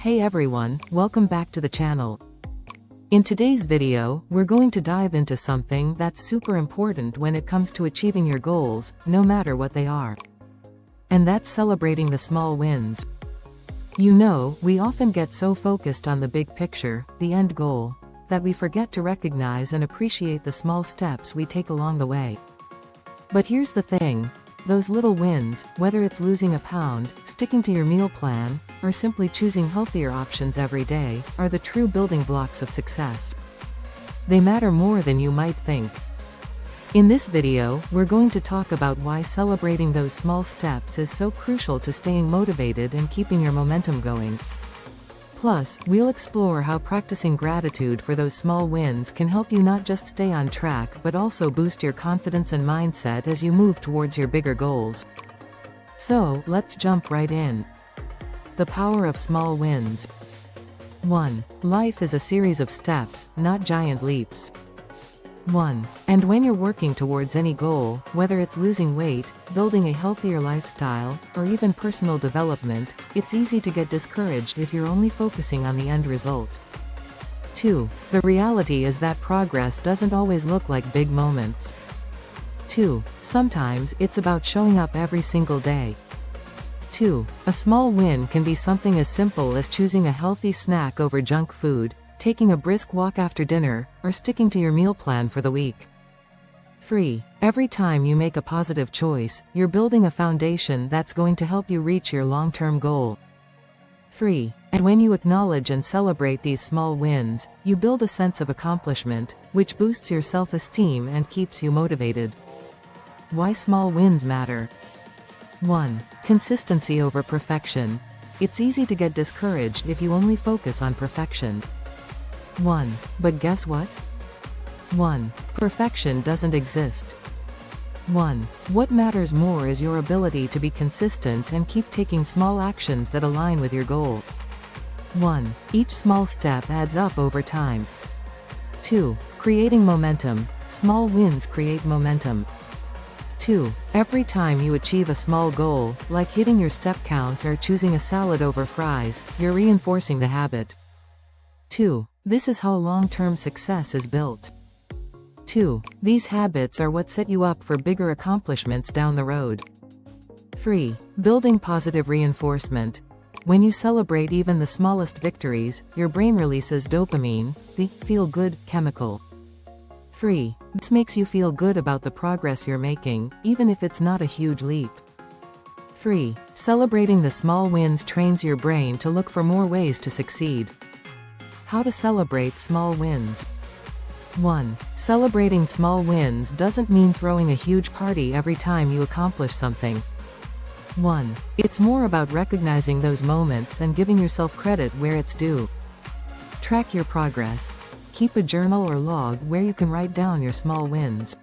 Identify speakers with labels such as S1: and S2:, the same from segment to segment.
S1: Hey everyone, welcome back to the channel. In today's video, we're going to dive into something that's super important when it comes to achieving your goals, no matter what they are. And that's celebrating the small wins. You know, we often get so focused on the big picture, the end goal, that we forget to recognize and appreciate the small steps we take along the way. But here's the thing. Those little wins, whether it's losing a pound, sticking to your meal plan, or simply choosing healthier options every day, are the true building blocks of success. They matter more than you might think. In this video, we're going to talk about why celebrating those small steps is so crucial to staying motivated and keeping your momentum going. Plus, we'll explore how practicing gratitude for those small wins can help you not just stay on track but also boost your confidence and mindset as you move towards your bigger goals. So, let's jump right in. The power of small wins. 1. Life is a series of steps, not giant leaps. 1. And when you're working towards any goal, whether it's losing weight, building a healthier lifestyle, or even personal development, it's easy to get discouraged if you're only focusing on the end result. 2. The reality is that progress doesn't always look like big moments. 2. Sometimes, it's about showing up every single day. 2. A small win can be something as simple as choosing a healthy snack over junk food, taking a brisk walk after dinner, or sticking to your meal plan for the week. 3. Every time you make a positive choice, you're building a foundation that's going to help you reach your long-term goal. 3. And when you acknowledge and celebrate these small wins, you build a sense of accomplishment, which boosts your self-esteem and keeps you motivated. Why small wins matter. 1. Consistency over perfection. It's easy to get discouraged if you only focus on perfection. 1. But guess what? 1. Perfection doesn't exist. 1. What matters more is your ability to be consistent and keep taking small actions that align with your goal. 1. Each small step adds up over time. 2. Creating momentum. Small wins create momentum. 2. Every time you achieve a small goal, like hitting your step count or choosing a salad over fries, you're reinforcing the habit. 2. This is how long-term success is built. 2. These habits are what set you up for bigger accomplishments down the road. 3. Building positive reinforcement. When you celebrate even the smallest victories, your brain releases dopamine, the feel-good chemical. 3. This makes you feel good about the progress you're making, even if it's not a huge leap. 3. Celebrating the small wins trains your brain to look for more ways to succeed. How to celebrate small wins. 1. Celebrating small wins doesn't mean throwing a huge party every time you accomplish something. 1. It's more about recognizing those moments and giving yourself credit where it's due. Track your progress. Keep a journal or log where you can write down your small wins.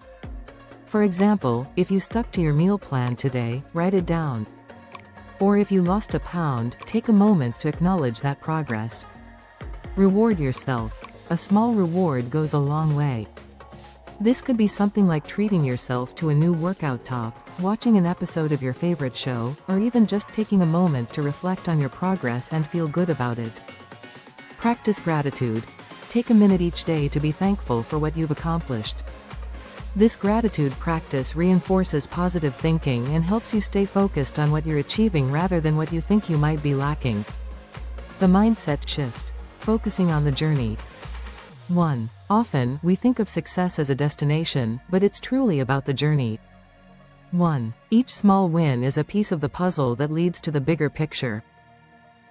S1: For example, if you stuck to your meal plan today, write it down. Or if you lost a pound, take a moment to acknowledge that progress. Reward yourself. A small reward goes a long way. This could be something like treating yourself to a new workout top, watching an episode of your favorite show, or even just taking a moment to reflect on your progress and feel good about it. Practice gratitude. Take a minute each day to be thankful for what you've accomplished. This gratitude practice reinforces positive thinking and helps you stay focused on what you're achieving rather than what you think you might be lacking. The mindset shift. Focusing on the journey. 1. Often, we think of success as a destination, but it's truly about the journey. 1. Each small win is a piece of the puzzle that leads to the bigger picture.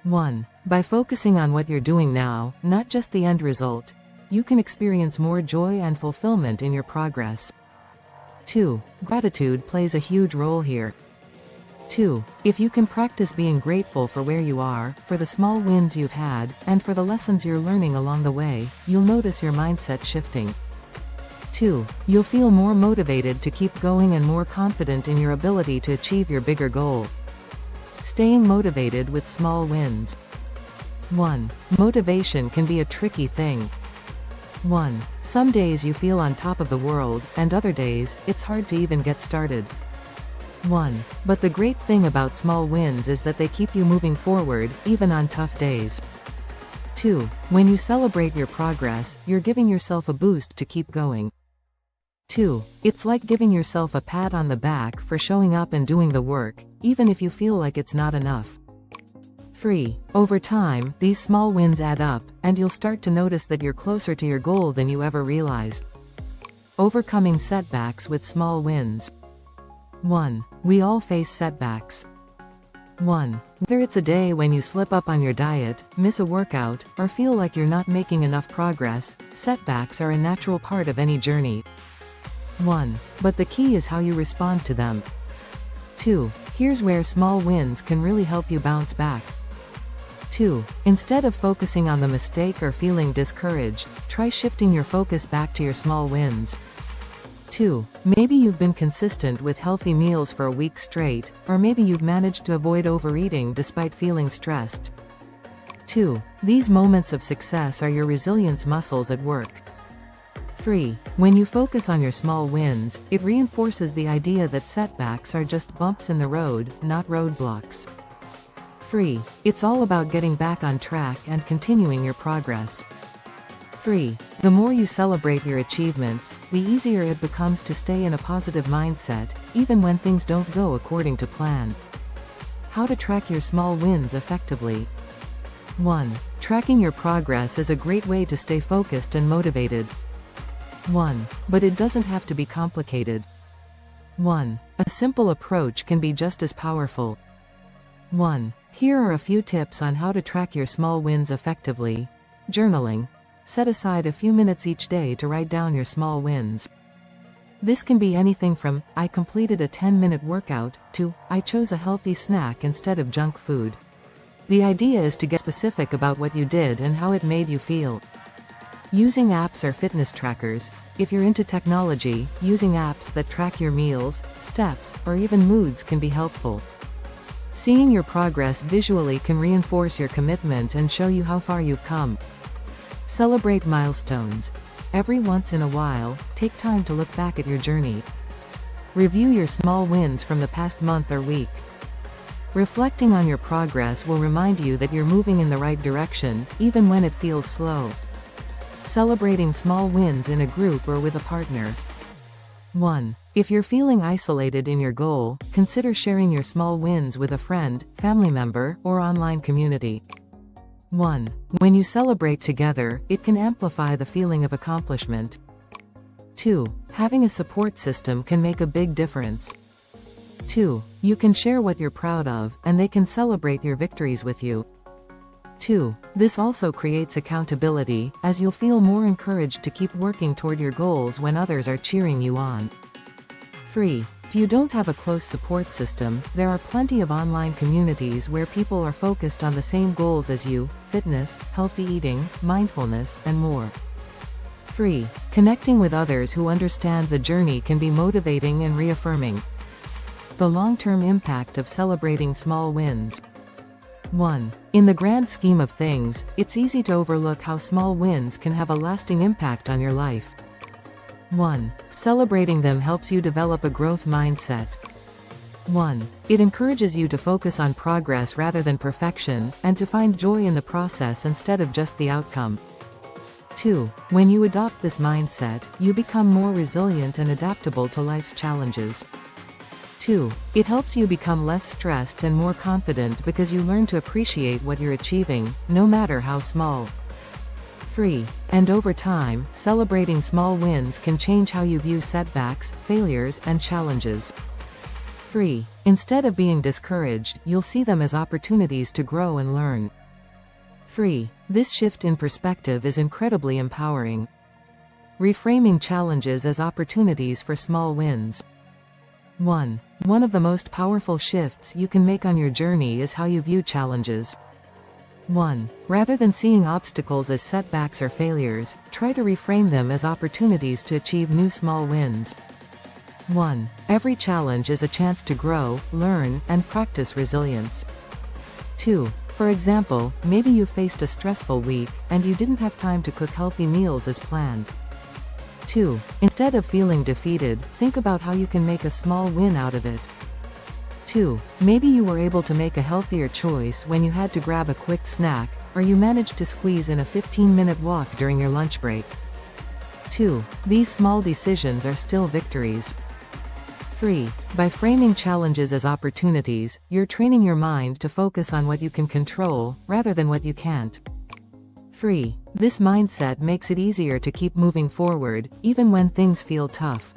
S1: 1. By focusing on what you're doing now, not just the end result, you can experience more joy and fulfillment in your progress. 2. Gratitude plays a huge role here. 2. If you can practice being grateful for where you are, for the small wins you've had, and for the lessons you're learning along the way, you'll notice your mindset shifting. 2. You'll feel more motivated to keep going and more confident in your ability to achieve your bigger goal. Staying motivated with small wins. 1. Motivation can be a tricky thing. 1. Some days you feel on top of the world, and other days, it's hard to even get started. 1. But the great thing about small wins is that they keep you moving forward, even on tough days. 2. When you celebrate your progress, you're giving yourself a boost to keep going. 2. It's like giving yourself a pat on the back for showing up and doing the work, even if you feel like it's not enough. 3. Over time, these small wins add up, and you'll start to notice that you're closer to your goal than you ever realized. Overcoming setbacks with small wins. 1. We all face setbacks. 1. Whether it's a day when you slip up on your diet, miss a workout, or feel like you're not making enough progress, setbacks are a natural part of any journey. 1. But the key is how you respond to them. 2. Here's where small wins can really help you bounce back. 2. Instead of focusing on the mistake or feeling discouraged, try shifting your focus back to your small wins. 2. Maybe you've been consistent with healthy meals for a week straight, or maybe you've managed to avoid overeating despite feeling stressed. 2. These moments of success are your resilience muscles at work. 3. When you focus on your small wins, it reinforces the idea that setbacks are just bumps in the road, not roadblocks. 3. It's all about getting back on track and continuing your progress. 3. The more you celebrate your achievements, the easier it becomes to stay in a positive mindset, even when things don't go according to plan. How to track your small wins effectively. 1. Tracking your progress is a great way to stay focused and motivated. 1. But it doesn't have to be complicated. 1. A simple approach can be just as powerful. 1. Here are a few tips on how to track your small wins effectively. Journaling. Set aside a few minutes each day to write down your small wins. This can be anything from, I completed a 10-minute workout, to, I chose a healthy snack instead of junk food. The idea is to get specific about what you did and how it made you feel. Using apps or fitness trackers. If you're into technology, using apps that track your meals, steps, or even moods can be helpful. Seeing your progress visually can reinforce your commitment and show you how far you've come. Celebrate milestones. Every once in a while, take time to look back at your journey. Review your small wins from the past month or week. Reflecting on your progress will remind you that you're moving in the right direction, even when it feels slow. Celebrating small wins in a group or with a partner. 1. If you're feeling isolated in your goal, consider sharing your small wins with a friend, family member, or online community. 1. When you celebrate together, it can amplify the feeling of accomplishment. 2. Having a support system can make a big difference. 2. You can share what you're proud of, and they can celebrate your victories with you. 2. This also creates accountability, as you'll feel more encouraged to keep working toward your goals when others are cheering you on. 3. If you don't have a close support system, there are plenty of online communities where people are focused on the same goals as you: fitness, healthy eating, mindfulness, and more. 3. Connecting with others who understand the journey can be motivating and reaffirming. The long-term impact of celebrating small wins. 1. In the grand scheme of things, it's easy to overlook how small wins can have a lasting impact on your life. 1. Celebrating them helps you develop a growth mindset. 1. It encourages you to focus on progress rather than perfection, and to find joy in the process instead of just the outcome. 2. When you adopt this mindset, you become more resilient and adaptable to life's challenges. 2. It helps you become less stressed and more confident because you learn to appreciate what you're achieving, no matter how small. 3. And over time, celebrating small wins can change how you view setbacks, failures, and challenges. 3. Instead of being discouraged, you'll see them as opportunities to grow and learn. 3. This shift in perspective is incredibly empowering. Reframing challenges as opportunities for small wins. 1. One of the most powerful shifts you can make on your journey is how you view challenges. 1. Rather than seeing obstacles as setbacks or failures, try to reframe them as opportunities to achieve new small wins. 1. Every challenge is a chance to grow, learn, and practice resilience. 2. For example, maybe you faced a stressful week, and you didn't have time to cook healthy meals as planned. 2. Instead of feeling defeated, think about how you can make a small win out of it. 2. Maybe you were able to make a healthier choice when you had to grab a quick snack, or you managed to squeeze in a 15-minute walk during your lunch break. 2. These small decisions are still victories. 3. By framing challenges as opportunities, you're training your mind to focus on what you can control, rather than what you can't. 3. This mindset makes it easier to keep moving forward, even when things feel tough.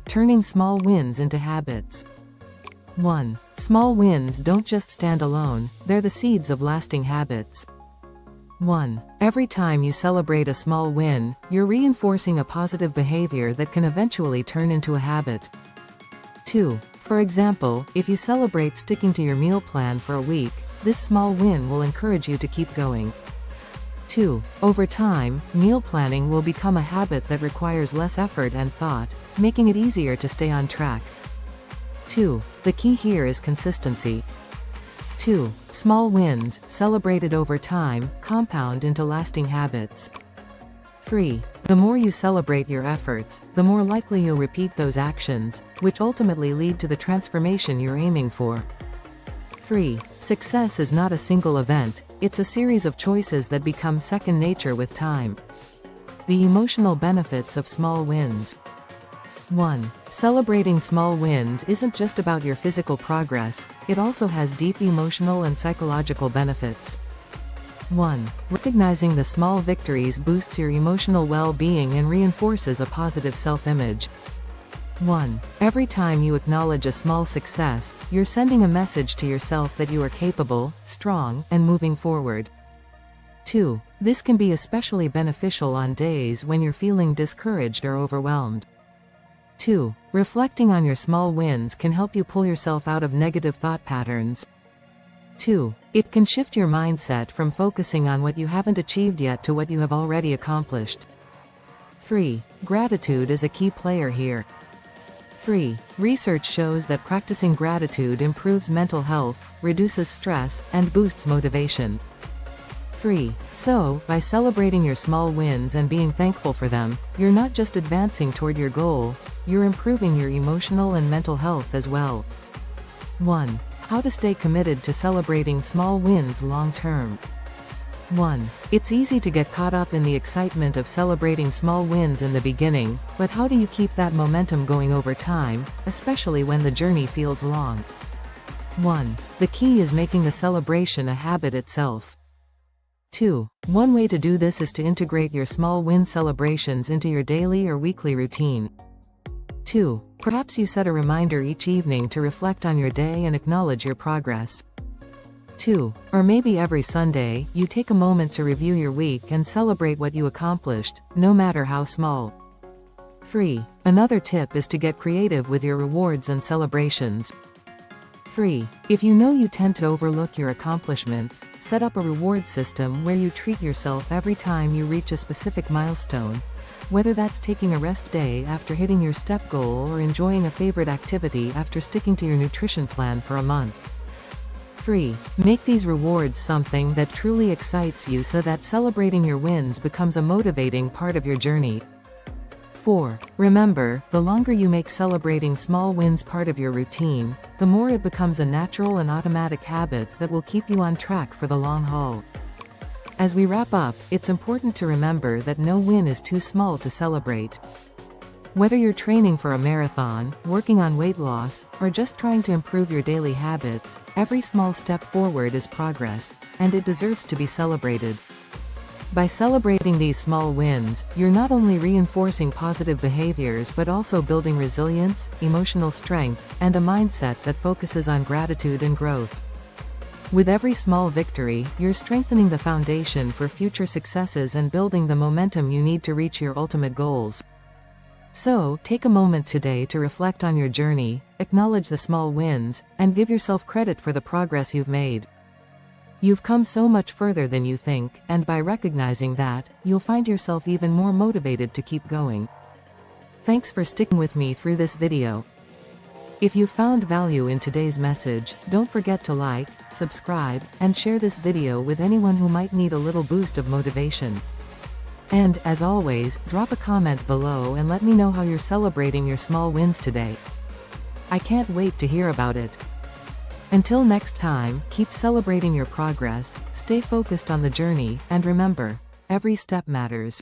S1: Turning small wins into habits. 1. Small wins don't just stand alone, they're the seeds of lasting habits. 1. Every time you celebrate a small win, you're reinforcing a positive behavior that can eventually turn into a habit. 2. For example, if you celebrate sticking to your meal plan for a week, this small win will encourage you to keep going. 2. Over time, meal planning will become a habit that requires less effort and thought, making it easier to stay on track. 2. The key here is consistency. 2. Small wins, celebrated over time, compound into lasting habits. 3. The more you celebrate your efforts, the more likely you'll repeat those actions, which ultimately lead to the transformation you're aiming for. 3. Success is not a single event, it's a series of choices that become second nature with time. The emotional benefits of small wins. 1. Celebrating small wins isn't just about your physical progress, it also has deep emotional and psychological benefits. 1. Recognizing the small victories boosts your emotional well-being and reinforces a positive self-image. 1. Every time you acknowledge a small success, you're sending a message to yourself that you are capable, strong, and moving forward. 2. This can be especially beneficial on days when you're feeling discouraged or overwhelmed. 2. Reflecting on your small wins can help you pull yourself out of negative thought patterns. 2. It can shift your mindset from focusing on what you haven't achieved yet to what you have already accomplished. 3. Gratitude is a key player here. 3. Research shows that practicing gratitude improves mental health, reduces stress, and boosts motivation. 3. So, by celebrating your small wins and being thankful for them, you're not just advancing toward your goal, you're improving your emotional and mental health as well. 1. How to stay committed to celebrating small wins long-term. 1. It's easy to get caught up in the excitement of celebrating small wins in the beginning, but how do you keep that momentum going over time, especially when the journey feels long? 1. The key is making the celebration a habit itself. 2. One way to do this is to integrate your small win celebrations into your daily or weekly routine. 2. Perhaps you set a reminder each evening to reflect on your day and acknowledge your progress. 2. Or maybe every Sunday, you take a moment to review your week and celebrate what you accomplished, no matter how small. 3. Another tip is to get creative with your rewards and celebrations. 3. If you know you tend to overlook your accomplishments, set up a reward system where you treat yourself every time you reach a specific milestone, whether that's taking a rest day after hitting your step goal or enjoying a favorite activity after sticking to your nutrition plan for a month. 3. Make these rewards something that truly excites you so that celebrating your wins becomes a motivating part of your journey. 4. Remember, the longer you make celebrating small wins part of your routine, the more it becomes a natural and automatic habit that will keep you on track for the long haul. As we wrap up, it's important to remember that no win is too small to celebrate. Whether you're training for a marathon, working on weight loss, or just trying to improve your daily habits, every small step forward is progress, and it deserves to be celebrated. By celebrating these small wins, you're not only reinforcing positive behaviors but also building resilience, emotional strength, and a mindset that focuses on gratitude and growth. With every small victory, you're strengthening the foundation for future successes and building the momentum you need to reach your ultimate goals. So, take a moment today to reflect on your journey, acknowledge the small wins, and give yourself credit for the progress you've made. You've come so much further than you think, and by recognizing that, you'll find yourself even more motivated to keep going. Thanks for sticking with me through this video. If you found value in today's message, don't forget to like, subscribe, and share this video with anyone who might need a little boost of motivation. And, as always, drop a comment below and let me know how you're celebrating your small wins today. I can't wait to hear about it. Until next time, keep celebrating your progress, stay focused on the journey, and remember, every step matters.